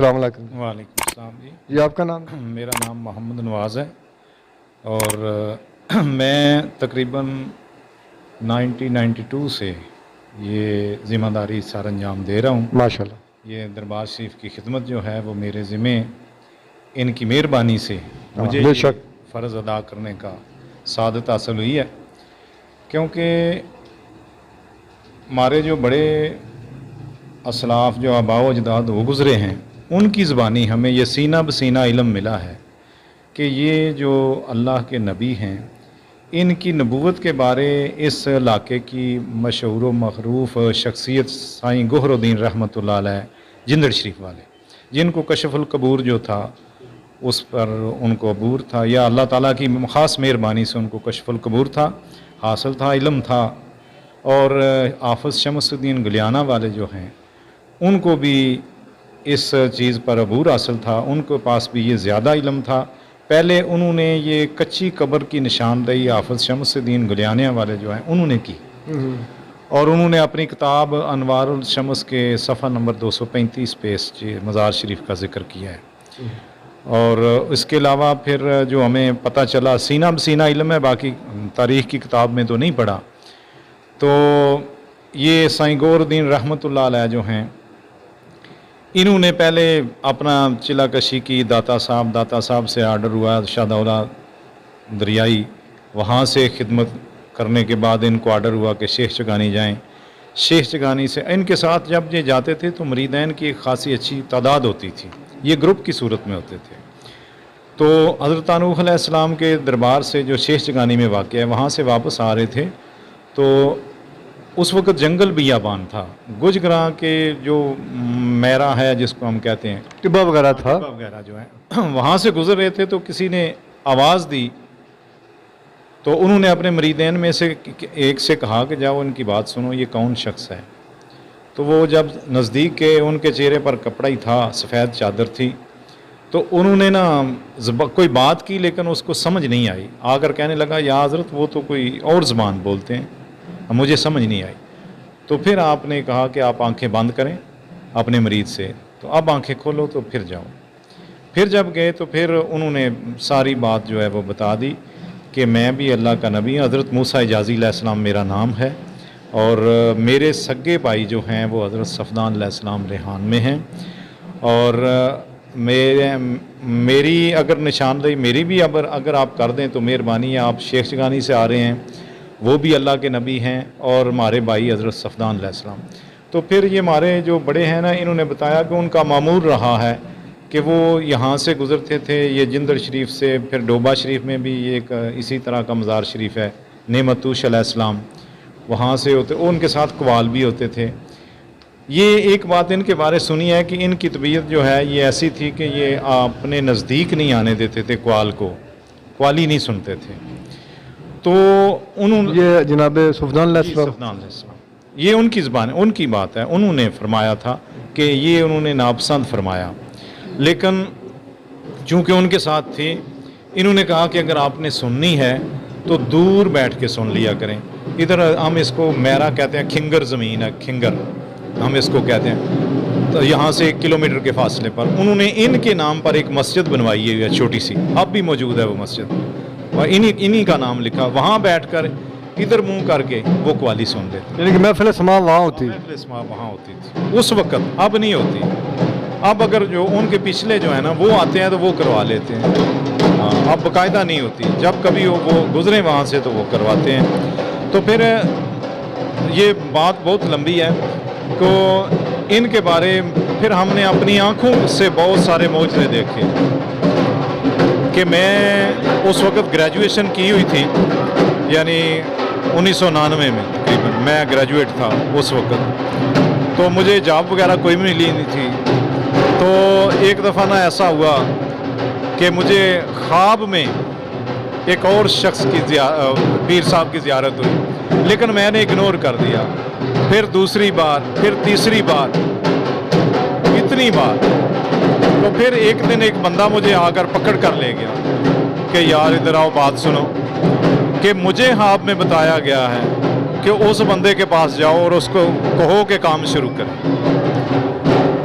السلام علیکم وعلیکم السلام جی. جی، آپ کا نام؟ میرا نام محمد نواز ہے اور میں تقریباً 1992 سے یہ ذمہ داری سر انجام دے رہا ہوں. ماشاءاللہ. یہ دربار شریف کی خدمت جو ہے وہ میرے ذمے ان کی مہربانی سے مجھے بے یہ شک. فرض ادا کرنے کا سعادت حاصل ہوئی ہے، کیونکہ ہمارے جو بڑے اسلاف جو آباء و اجداد وہ گزرے ہیں ان کی زبانی ہمیں یہ سینہ بسینہ علم ملا ہے کہ یہ جو اللہ کے نبی ہیں ان کی نبوت کے بارے اس علاقے کی مشہور و معروف شخصیت سائیں گوہر الدین رحمۃ اللہ علیہ جندڑ شریف والے، جن کو کشف القبور جو تھا اس پر ان کو عبور تھا، یا اللہ تعالیٰ کی خاص مہربانی سے ان کو کشف القبور تھا، حاصل تھا، علم تھا. اور حافظ شمس الدین گلیانہ والے جو ہیں ان کو بھی اس چیز پر عبور حاصل تھا، ان کے پاس بھی یہ زیادہ علم تھا. پہلے انہوں نے یہ کچی قبر کی نشاندہی حافظ شمس الدین گلیانہ والے جو ہیں انہوں نے کی، اور انہوں نے اپنی کتاب انوار الشمس کے صفحہ نمبر 235 پہ اس مزار شریف کا ذکر کیا ہے. اور اس کے علاوہ پھر جو ہمیں پتہ چلا سینہ بسینہ علم ہے، باقی تاریخ کی کتاب میں تو نہیں پڑھا. تو یہ سائیں گوہر الدین رحمۃ اللہ علیہ جو ہیں انہوں نے پہلے اپنا چلا کشی کی، داتا صاحب سے آرڈر ہوا شاہ دولہ دریائی، وہاں سے خدمت کرنے کے بعد ان کو آرڈر ہوا کہ شیخ چگانی جائیں. شیخ چگانی سے ان کے ساتھ جب یہ جاتے تھے تو مریدین کی ایک خاصی اچھی تعداد ہوتی تھی، یہ گروپ کی صورت میں ہوتے تھے. تو حضرت نوح علیہ السلام کے دربار سے جو شیخ چگانی میں واقع ہے وہاں سے واپس آ رہے تھے تو اس وقت جنگل بیابان تھا، گجگراں کے جو میرا ہے جس کو ہم کہتے ہیں ٹبا وغیرہ تھا، ٹبا وغیرہ جو ہے وہاں سے گزر رہے تھے. تو کسی نے آواز دی تو انہوں نے اپنے مریدین میں سے ایک سے کہا کہ جاؤ ان کی بات سنو، یہ کون شخص ہے. تو وہ جب نزدیک کے ان کے چہرے پر کپڑا ہی تھا، سفید چادر تھی. تو انہوں نے نا کوئی بات کی لیکن اس کو سمجھ نہیں آئی، آ کر کہنے لگا یا حضرت وہ تو کوئی اور زبان بولتے ہیں، مجھے سمجھ نہیں آئی. تو پھر آپ نے کہا کہ آپ آنکھیں بند کریں اپنے مرید سے، تو اب آنکھیں کھولو تو پھر جاؤ. پھر جب گئے تو پھر انہوں نے ساری بات جو ہے وہ بتا دی کہ میں بھی اللہ کا نبی ہوں، حضرت موسیٰ حجازی علیہ السلام میرا نام ہے، اور میرے سگے بھائی جو ہیں وہ حضرت صفدان علیہ السلام ریحان میں ہیں، اور میری اگر نشاندہی میری بھی اگر آپ کر دیں تو مہربانی ہے. آپ شیخ چگانی سے آ رہے ہیں، وہ بھی اللہ کے نبی ہیں، اور ہمارے بھائی حضرت صفدان علیہ السلام. تو پھر یہ ہمارے جو بڑے ہیں نا انہوں نے بتایا کہ ان کا معمول رہا ہے کہ وہ یہاں سے گزرتے تھے، یہ جندڑ شریف سے، پھر ڈوبا شریف میں بھی ایک اسی طرح کا مزار شریف ہے، نعمتوش علیہ السلام، وہاں سے ہوتے، ان کے ساتھ قوال بھی ہوتے تھے. یہ ایک بات ان کے بارے سنی ہے کہ ان کی طبیعت جو ہے یہ ایسی تھی کہ یہ اپنے نزدیک نہیں آنے دیتے تھے، قوال کو، قوالی نہیں سنتے تھے. تو انہوں نے یہ جناب صفدان علیہ السلام، یہ ان کی زبان ان کی بات ہے، انہوں نے فرمایا تھا کہ یہ انہوں نے ناپسند فرمایا، لیکن چونکہ ان کے ساتھ تھے انہوں نے کہا کہ اگر آپ نے سننی ہے تو دور بیٹھ کے سن لیا کریں. ادھر ہم اس کو میرا کہتے ہیں، کھنگر زمین ہے، کھنگر ہم اس کو کہتے ہیں. تو یہاں سے 1 کلومیٹر کے فاصلے پر انہوں نے ان کے نام پر ایک مسجد بنوائی ہے چھوٹی سی، اب بھی موجود ہے وہ مسجد، اور انہی کا نام لکھا. وہاں بیٹھ کر ادھر منہ کر کے وہ قوالی سنتے تھے. یعنی کہ محفل سماع وہاں ہوتی، محفل سماع وہاں ہوتی تھی اس وقت، اب نہیں ہوتی. اب اگر جو ان کے پچھلے جو ہیں نا وہ آتے ہیں تو وہ کروا لیتے ہیں، اب باقاعدہ نہیں ہوتی. جب کبھی وہ گزرے وہاں سے تو وہ کرواتے ہیں. تو پھر یہ بات بہت لمبی ہے تو ان کے بارے پھر ہم نے اپنی آنکھوں سے بہت سارے معجزے دیکھے کہ میں اس وقت گریجویشن کی ہوئی تھی، یعنی 1999 میں تقریباً میں گریجویٹ تھا اس وقت. تو مجھے جاب وغیرہ کوئی بھی ملی نہیں تھی. تو ایک دفعہ نا ایسا ہوا کہ مجھے خواب میں ایک اور شخص کی پیر صاحب کی زیارت ہوئی، لیکن میں نے اگنور کر دیا. پھر دوسری بار، پھر تیسری بار، اتنی بار. تو پھر ایک دن ایک بندہ مجھے آ کر پکڑ کر لے گیا کہ یار ادھر آؤ بات سنو، کہ مجھے خواب میں بتایا گیا ہے کہ اس بندے کے پاس جاؤ اور اس کو کہو کہ کام شروع کریں.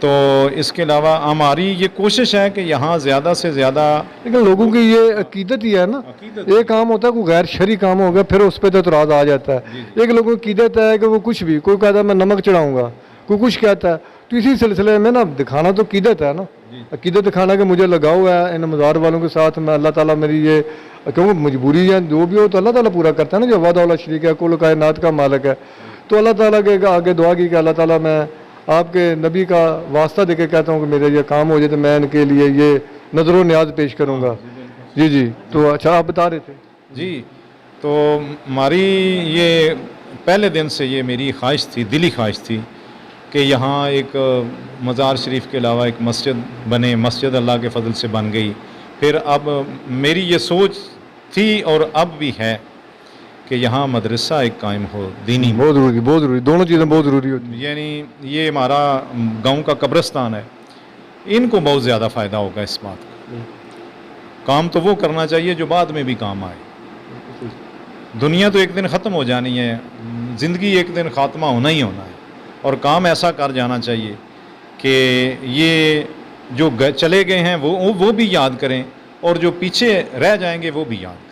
تو اس کے علاوہ ہماری یہ کوشش ہے کہ یہاں زیادہ سے زیادہ لیکن لوگوں کی یہ عقیدت ہی ہے نا، ایک کام ہوتا ہے کوئی غیر شرعی کام ہو گیا پھر اس پہ تو اعتراض آ جاتا ہے، ایک لوگوں کی عقیدت ہے کہ وہ کچھ بھی، کوئی کہتا ہے میں نمک چڑھاؤں گا، کوئی کچھ کہتا ہے، تو اسی سلسلے میں نا دکھانا تو عقیدت ہے نا، عقیدت دکھانا کہ مجھے لگاؤ ہے ان مزار والوں کے ساتھ، میں اللہ تعالیٰ میری یہ کیونکہ مجبوری ہے جو بھی ہو تو اللہ تعالیٰ پورا کرتا ہے نا، جو وعدہ والا شریک ہے کل کائنات کا مالک ہے، تو اللہ تعالیٰ کے آگے دعا کی کہ اللہ تعالیٰ میں آپ کے نبی کا واسطہ دے کے کہتا ہوں کہ میرا یہ کام ہو جائے تو میں ان کے لیے یہ نظر و نیاز پیش کروں گا۔ جی جی، تو اچھا آپ بتا رہے تھے۔ جی، تو ہماری یہ پہلے دن سے یہ میری خواہش تھی، دلی خواہش تھی کہ یہاں ایک مزار شریف کے علاوہ ایک مسجد بنے، مسجد اللہ کے فضل سے بن گئی، پھر اب میری یہ سوچ تھی اور اب بھی ہے کہ یہاں مدرسہ ایک قائم ہو، دینی، بہت ضروری، بہت ضروری، دونوں چیزیں بہت ضروری ہوتی ہیں۔ یعنی یہ ہمارا گاؤں کا قبرستان ہے، ان کو بہت زیادہ فائدہ ہوگا اس بات کا۔ کام تو وہ کرنا چاہیے جو بعد میں بھی کام آئے، دنیا تو ایک دن ختم ہو جانی ہے، زندگی ایک دن خاتمہ ہونا ہی ہونا ہے، اور کام ایسا کر جانا چاہیے کہ یہ جو چلے گئے ہیں وہ بھی یاد کریں، اور جو پیچھے رہ جائیں گے وہ بھی یاد کریں۔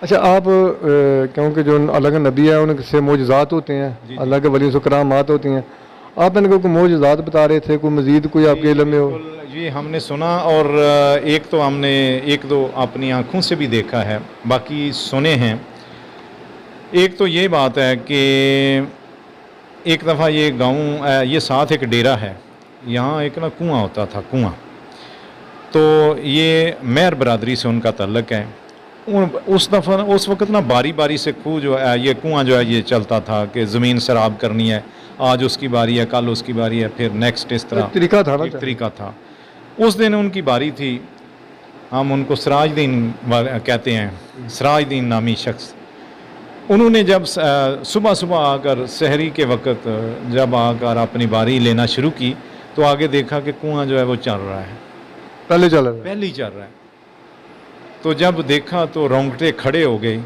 اچھا آپ کیونکہ جو اللہ کے نبی ہیں ان سے معجزات ہوتے ہیں، اللہ کے ولیوں سے کرامات ہوتی ہیں، آپ ان کو کوئی معجزات بتا رہے تھے، کوئی مزید کوئی آپ کے علم میں ہو؟ جی ہم نے سنا، اور ایک تو ہم نے ایک دو اپنی آنکھوں سے بھی دیکھا ہے، باقی سنے ہیں۔ ایک تو یہ بات ہے کہ ایک دفعہ یہ گاؤں، یہ ساتھ ایک ڈیرا ہے، یہاں ایک نا کنواں ہوتا تھا، کنواں، تو یہ مہر برادری سے ان کا تعلق ہے۔ اس وقت نا باری باری سے جو ہے یہ کنواں جو ہے یہ چلتا تھا کہ زمین سراب کرنی ہے، آج اس کی باری ہے، کل اس کی باری ہے، پھر نیکسٹ، اس طرح طریقہ تھا نا، ایک طریقہ تھا۔ اس دن ان کی باری تھی، ہم ان کو سراج دین کہتے ہیں، سراج دین نامی شخص، انہوں نے جب صبح صبح آ کر سحری کے وقت جب آ کر اپنی باری لینا شروع کی تو آگے دیکھا کہ کنواں جو ہے وہ چل رہا ہے، پہلے چل رہا ہے، پہلے ہی چل رہا ہے۔ تو جب دیکھا تو رونگٹے کھڑے ہو گئے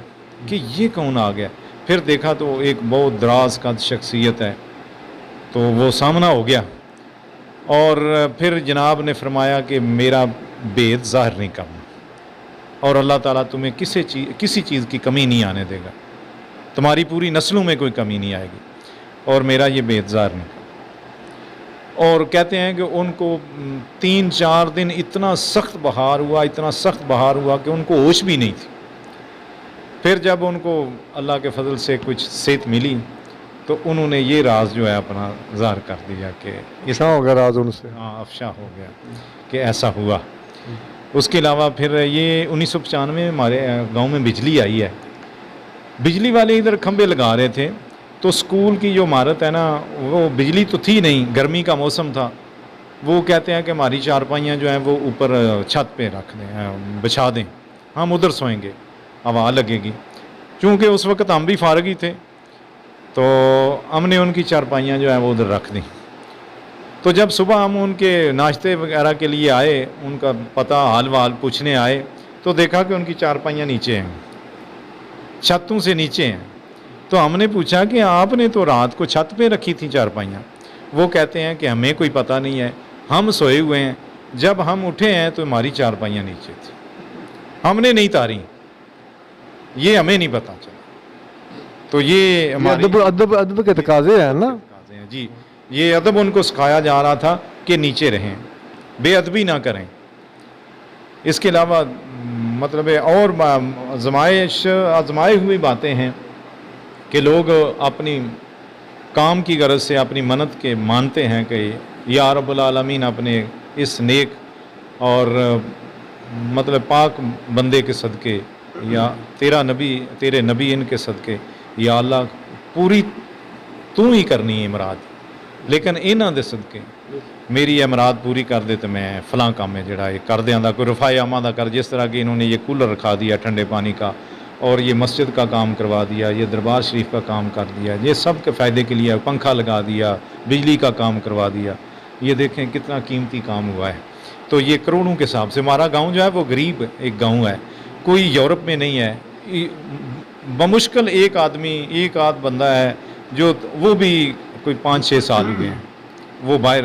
کہ یہ کون آ گیا، پھر دیکھا تو ایک بہت دراز قد شخصیت ہے، تو وہ سامنا ہو گیا، اور پھر جناب نے فرمایا کہ میرا بید ظاہر نہیں کرنا، اور اللہ تعالیٰ تمہیں کسی چیز کی کمی نہیں آنے دے گا، تمہاری پوری نسلوں میں کوئی کمی نہیں آئے گی، اور میرا یہ بید ظاہر نہیں کرنا۔ اور کہتے ہیں کہ ان کو 3-4 دن اتنا سخت بہار ہوا کہ ان کو ہوش بھی نہیں تھی۔ پھر جب ان کو اللہ کے فضل سے کچھ صحت ملی تو انہوں نے یہ راز جو ہے اپنا ظاہر کر دیا کہ افشا ہو گیا راز ان سے، ہاں افشا ہو گیا کہ ایسا ہوا۔ اس کے علاوہ پھر یہ 1995 میں ہمارے گاؤں میں بجلی آئی ہے، بجلی والے ادھر کھمبے لگا رہے تھے، تو اسکول کی جو عمارت ہے نا وہ بجلی تو تھی نہیں، گرمی کا موسم تھا، وہ کہتے ہیں کہ ہماری چارپائیاں جو ہیں وہ اوپر چھت پہ رکھ دیں، بچھا دیں، ہم ادھر سوئیں گے، ہوا لگے گی۔ چونکہ اس وقت ہم بھی فارغ ہی تھے تو ہم نے ان کی چارپائیاں جو ہیں وہ ادھر رکھ دیں۔ تو جب صبح ہم ان کے ناشتے وغیرہ کے لیے آئے، ان کا پتہ حال وال پوچھنے آئے تو دیکھا کہ ان کی چارپائیاں نیچے ہیں، چھتوں سے نیچے ہیں۔ تو ہم نے پوچھا کہ آپ نے تو رات کو چھت پہ رکھی تھیں چارپائیاں؟ وہ کہتے ہیں کہ ہمیں کوئی پتہ نہیں ہے، ہم سوئے ہوئے ہیں، جب ہم اٹھے ہیں تو ہماری چارپائیاں نیچے تھیں، ہم نے نہیں تاری، یہ ہمیں نہیں پتہ چلا۔ تو یہ ہماری ادب کے تقاضے ہیں نا، جی یہ ادب ان کو سکھایا جا رہا تھا کہ نیچے رہیں، بے ادبی نہ کریں۔ اس کے علاوہ مطلب اور آزمائے ہوئی باتیں ہیں کہ لوگ اپنی کام کی غرض سے اپنی منت کے مانتے ہیں کہ یا رب العالمین اپنے اس نیک اور مطلب پاک بندے کے صدقے، یا تیرے نبی ان کے صدقے، یا اللہ پوری تو ہی کرنی ہے مراد، لیکن انہاں دے صدقے میری یہ مراد پوری کر دے تو میں فلاں کام ہے جڑا یہ کر دیاں دا، کوئی رفع عامہ دا کر، جس طرح کہ انہوں نے یہ کولر رکھا دیا ٹھنڈے پانی کا، اور یہ مسجد کا کام کروا دیا، یہ دربار شریف کا کام کر دیا، یہ سب کے فائدے کے لیے پنکھا لگا دیا، بجلی کا کام کروا دیا۔ یہ دیکھیں کتنا قیمتی کام ہوا ہے۔ تو یہ کروڑوں کے حساب سے ہمارا گاؤں جو ہے وہ غریب ایک گاؤں ہے، کوئی یورپ میں نہیں ہے، بمشکل ایک آدھ بندہ ہے جو وہ بھی کوئی 5-6 سال ہوئے ہیں، وہ باہر